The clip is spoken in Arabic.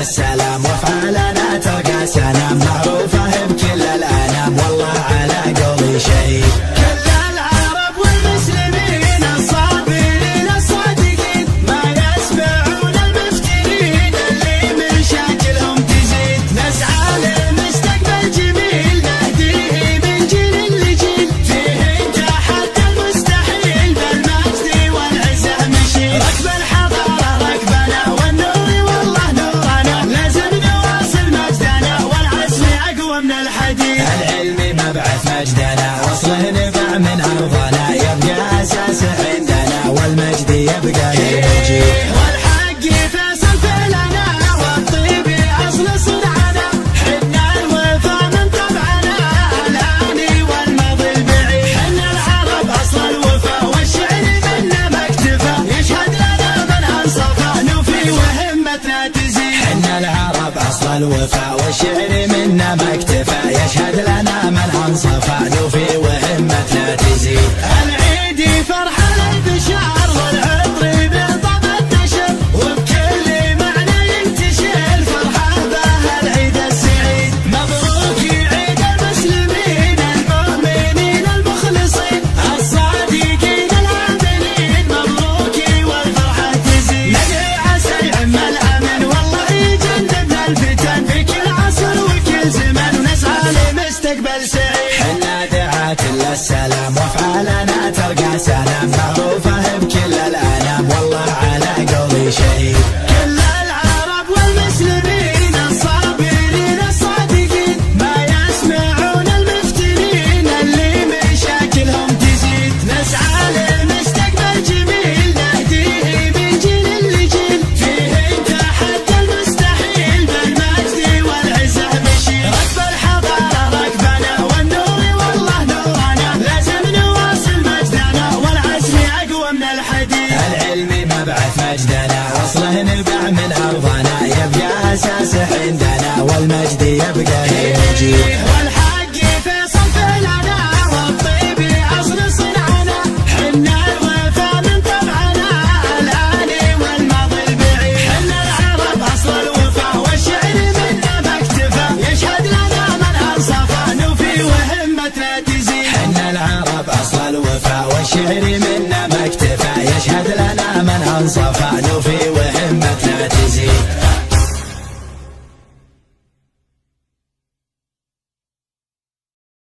السلام وافعالنا تلقى سلام معروفة بكل الأنام والله على قولي شيء. كل العرب والمسلمين الصابرين الصادقين ما يسمعون المفترين اللي مشاكلهم تزيد. نسعى لمستقبل جميل نهديه من جيل لجيل فيه تحدى المستحيل بالمجد والعزة مشي. ركب الحضارة ركبنا والنور والله نورنا لازم نواصل مجدنا والعزم أقوى من الحديد. العلم مبعث مجدنا وصله نبع من أرضنا يبقى أساس عندنا والمجد يبقى يجي. والحق فيصل فعلنا والطيب أصل صنعنا حنا الوفا من طبعنا الآني والماضي البعيد. حنا العرب أصل الوفا والشعر منا ما اكتفى يشهد لنا من أنصفى نوفي وهمتنا تزيد. حنا العرب أصل الوفا والشعر منا ما اكتفى يشهد لنا من أنصفى نوفي وهمتنا تزيد. العيد فرحة الانتشار والعطر بطب النشر وبكل معنى ينتشر فرحة بها العيد السعيد. مبروك عيد المسلمين المؤمنين المخلصين الصادقين العاملين مبروك والفرحة تزيد. ندعي عسى يعم الأمن والله يجنبنا الفتن في كل عصر وكل زمن ونسعى لمستقبل سعيد. حنا دعاة للسلام وافعالنا تلقى سلام معروفة بكل الأنام والله على قولي شهيد. كل العرب والمسلمين الصابرين الصادقين ما يسمعون المفترين اللي مشاكلهم تزيد. نسعى لمستقبل جميل نهديه من جيل لجيل فيه تحدى المستحيل بالمجد والعزة مشي. ركب الحضارة ركبنا والنور والله نورنا لازم نواصل مجدنا والعزم أقوى من الحديد. العلم مبعث مجدنا وصله نبع من أرضنا يبقى أساس عندنا والمجد يبقى يجي. والحق فيصل فعلنا والطيب أصل صنعنا حنا الوفا من طبعنا الآني والماضي البعيد. حنا العرب أصل الوفا والشعر منا ما اكتفى يشهد لنا من أنصفى نوفي وهمتنا تزيد. حنا العرب أصل الوفا والشعر منا ما اكتفى يشهد